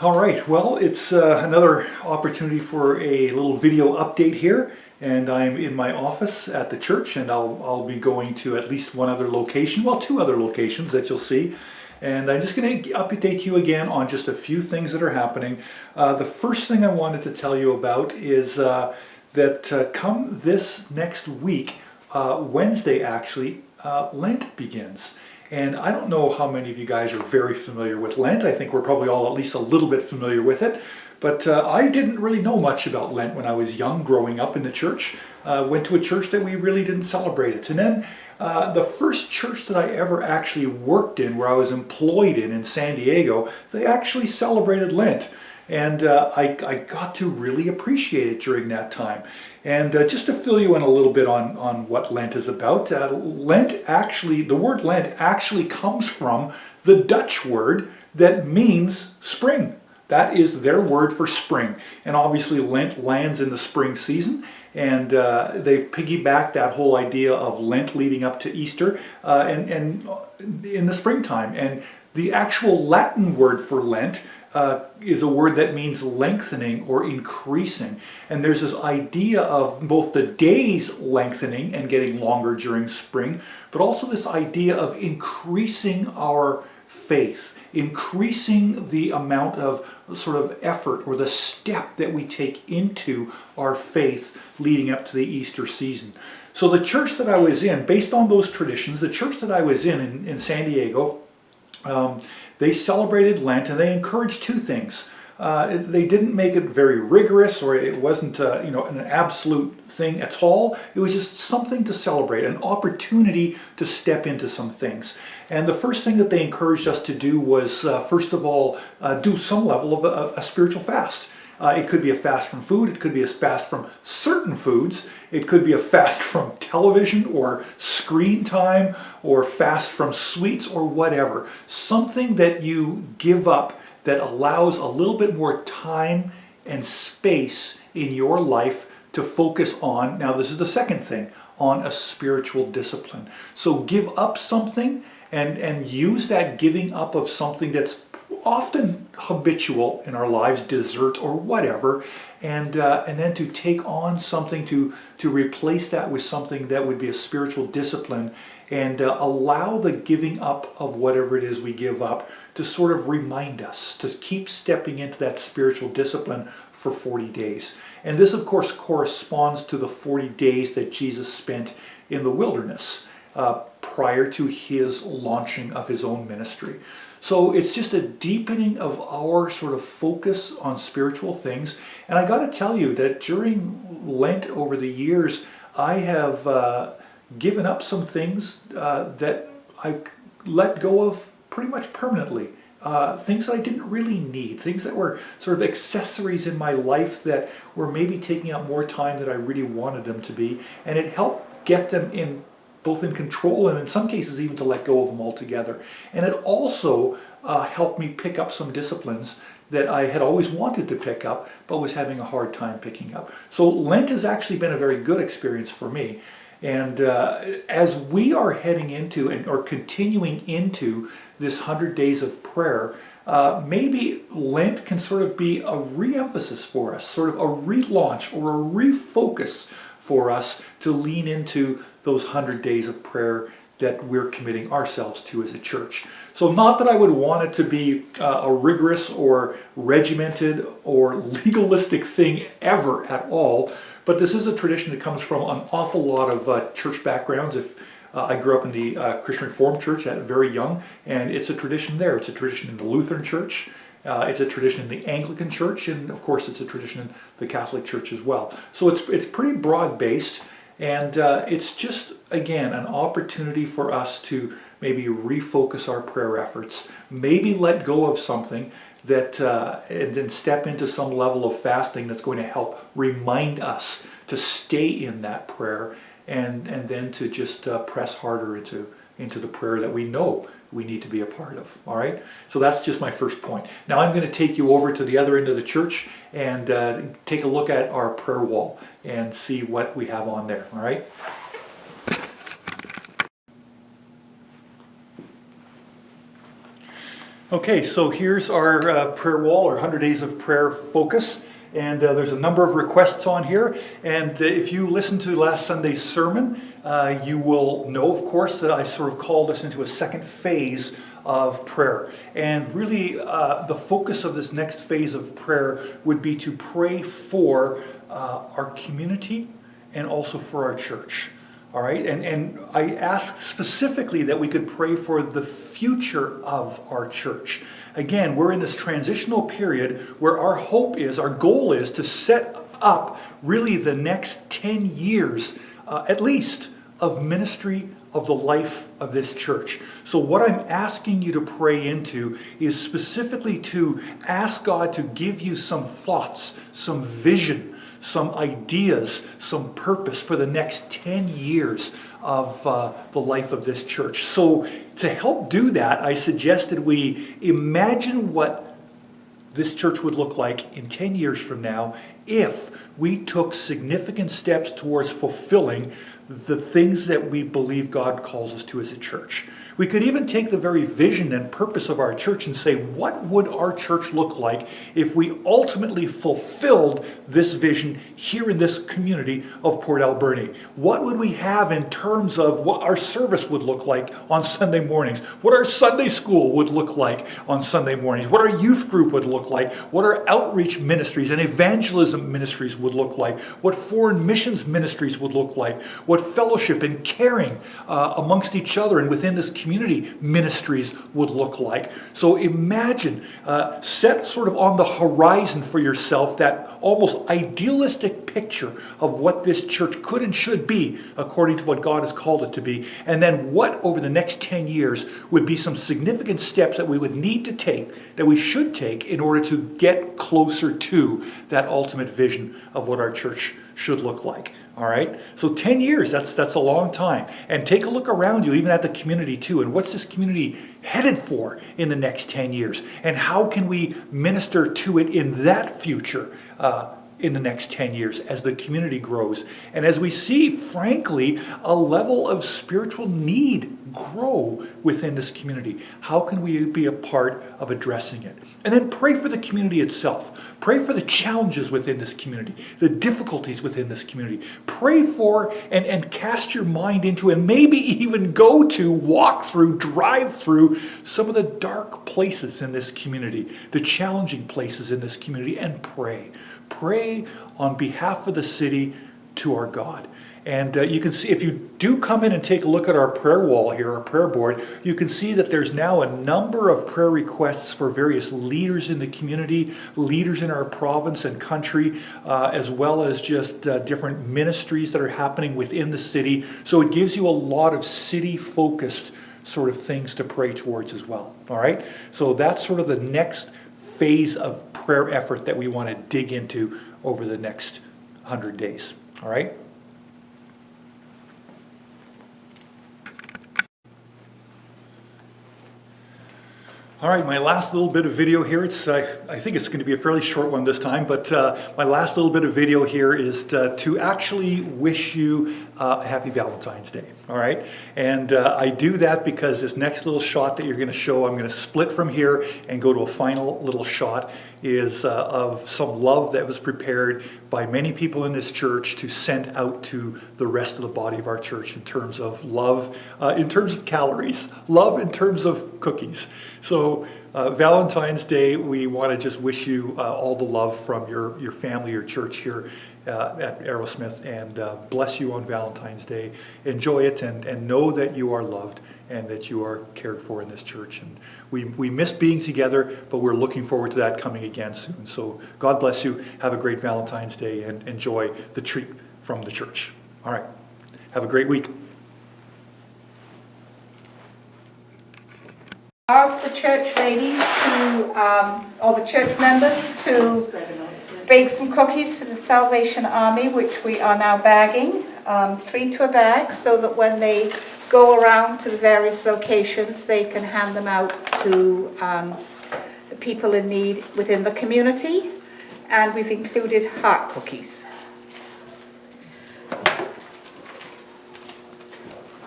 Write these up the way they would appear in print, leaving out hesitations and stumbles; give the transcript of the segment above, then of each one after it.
All right, well, it's another opportunity for a little video update here, and I'm in my office at the church, and I'll be going to at least one other location, well, two other locations that you'll see. And I'm just going to update you again on just a few things that are happening. The first thing I wanted to tell you about is that come this next week, Wednesday actually, Lent begins. And I don't know how many of you guys are very familiar with Lent. I think we're probably all at least a little bit familiar with it. But I didn't really know much about Lent when I was young, growing up in the church. Went to a church that we really didn't celebrate it. And then the first church that I ever actually worked in, where I was employed in San Diego, they actually celebrated Lent. And I got to really appreciate it during that time. And just to fill you in a little bit on what Lent is about, Lent actually, the word Lent actually comes from the Dutch word that means spring. That is their word for spring. And obviously Lent lands in the spring season, and they've piggybacked that whole idea of Lent leading up to Easter and in the springtime. And the actual Latin word for Lent is a word that means lengthening or increasing. And there's this idea of both the days lengthening and getting longer during spring, but also this idea of increasing our faith, increasing the amount of sort of effort or the step that we take into our faith leading up to the Easter season. So the church that I was in, based on those traditions, the church that I was in San Diego, they celebrated Lent, and they encouraged two things. They didn't make it very rigorous, or it wasn't an absolute thing at all. It was just something to celebrate, an opportunity to step into some things. And the first thing that they encouraged us to do was, first of all, do some level of a spiritual fast. It could be a fast from food, it could be a fast from certain foods, it could be a fast from television or screen time, or fast from sweets or whatever. Something that you give up that allows a little bit more time and space in your life to focus on, now this is the second thing, on a spiritual discipline. So give up something and use that giving up of something that's often habitual in our lives, dessert or whatever, and then to take on something to replace that with something that would be a spiritual discipline, and allow the giving up of whatever it is we give up to sort of remind us to keep stepping into that spiritual discipline for 40 days. And this, of course, corresponds to the 40 days that Jesus spent in the wilderness prior to his launching of his own ministry. So it's just a deepening of our sort of focus on spiritual things. And I got to tell you that during Lent over the years, I have given up some things that I let go of pretty much permanently. Things that I didn't really need, things that were sort of accessories in my life that were maybe taking up more time than I really wanted them to be. And it helped get them in both in control and in some cases even to let go of them altogether. And it also helped me pick up some disciplines that I had always wanted to pick up but was having a hard time picking up. So Lent has actually been a very good experience for me. And as we are heading into or continuing into this 100 days of prayer, maybe Lent can sort of be a re-emphasis for us, sort of a relaunch or a refocus for us to lean into those 100 days of prayer that we're committing ourselves to as a church. So not that I would want it to be a rigorous or regimented or legalistic thing ever at all, but this is a tradition that comes from an awful lot of church backgrounds. I grew up in the Christian Reformed Church at very young, and it's a tradition there. It's a tradition in the Lutheran Church. It's a tradition in the Anglican Church, and of course it's a tradition in the Catholic Church as well. So it's pretty broad-based, and it's just, again, an opportunity for us to maybe refocus our prayer efforts, maybe let go of something that, and then step into some level of fasting that's going to help remind us to stay in that prayer, and then to just press harder into the prayer that we know we need to be a part of. All right? So that's just my first point. Now I'm going to take you over to the other end of the church and take a look at our prayer wall and see what we have on there. All right? Okay, so here's our prayer wall, our 100 Days of Prayer focus. And there's a number of requests on here. And if you listened to last Sunday's sermon, you will know, of course, that I sort of called us into a second phase of prayer. And really, the focus of this next phase of prayer would be to pray for our community and also for our church. All right, and I asked specifically that we could pray for the future of our church. Again, we're in this transitional period where our hope is, our goal is to set up really the next 10 years, at least, of ministry of the life of this church. So what I'm asking you to pray into is specifically to ask God to give you some thoughts, some vision, some ideas, some purpose for the next 10 years of the life of this church. So to help do that, I suggested we imagine what this church would look like in 10 years from now if we took significant steps towards fulfilling the things that we believe God calls us to as a church. We could even take the very vision and purpose of our church and say, what would our church look like if we ultimately fulfilled this vision here in this community of Port Alberni? What would we have in terms of what our service would look like on Sunday mornings? What our Sunday school would look like on Sunday mornings? What our youth group would look like? What our outreach ministries and evangelism ministries would look like? What foreign missions ministries would look like? What fellowship and caring amongst each other and within this community ministries would look like. So imagine, set sort of on the horizon for yourself that almost idealistic picture of what this church could and should be according to what God has called it to be. And then what over the next 10 years would be some significant steps that we would need to take, that we should take in order to get closer to that ultimate vision of what our church should look like. All right, so 10 years, that's a long time. And take a look around you, even at the community too. And what's this community headed for in the next 10 years? And how can we minister to it in that future in the next 10 years as the community grows? And as we see, frankly, a level of spiritual need grow within this community. How can we be a part of addressing it? And then pray for the community itself. Pray for the challenges within this community, the difficulties within this community. Pray for and cast your mind into and maybe even go to, walk through, drive through some of the dark places in this community, the challenging places in this community, and pray. Pray on behalf of the city to our God. And you can see, if you do come in and take a look at our prayer wall here, our prayer board, you can see that there's now a number of prayer requests for various leaders in the community, leaders in our province and country, as well as just different ministries that are happening within the city. So it gives you a lot of city-focused sort of things to pray towards as well. All right? So that's sort of the next phase of prayer effort that we want to dig into over the next 100 days. All right? All right, my last little bit of video here, I think it's going to be a fairly short one this time, but my last little bit of video here is to actually wish you a happy Valentine's Day, all right? And I do that because this next little shot that you're going to show, I'm going to split from here and go to a final little shot, is of some love that was prepared by many people in this church to send out to the rest of the body of our church in terms of love, in terms of calories, love in terms of cookies. So Valentine's Day, we want to just wish you all the love from your family, your church here at Arrowsmith, and bless you on Valentine's Day. Enjoy it and know that you are loved and that you are cared for in this church. And we miss being together, but we're looking forward to that coming again soon. So God bless you. Have a great Valentine's Day and enjoy the treat from the church. All right. Have a great week. Ask the church ladies to, or the church members to bake some cookies for the Salvation Army, which we are now bagging, 3 to a bag, so that when they go around to the various locations, they can hand them out to the people in need within the community. And we've included heart cookies.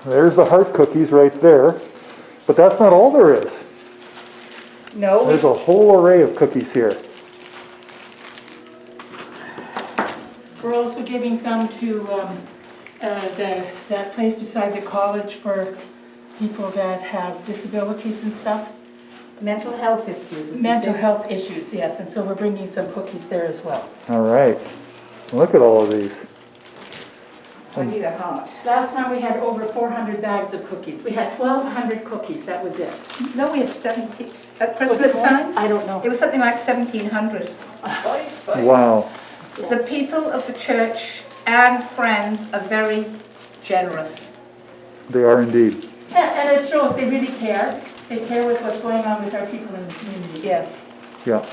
There's the heart cookies right there. But that's not all there is. No, There's a whole array of cookies here. We're also giving some to that place beside the college for people that have disabilities and stuff. mental health issues. Mental health issues, yes, and so we're bringing some cookies there as well. All right. Look at all of these. I need a heart. Last time we had over 400 bags of cookies. We had 1,200 cookies, that was it. No, we had 70, at Was Christmas it more? time, I don't know. it was something like 1,700. Wow. The people of the church and friends are very generous. They are indeed. And it shows they really care. They care with what's going on with our people in the community. Yes. Yeah.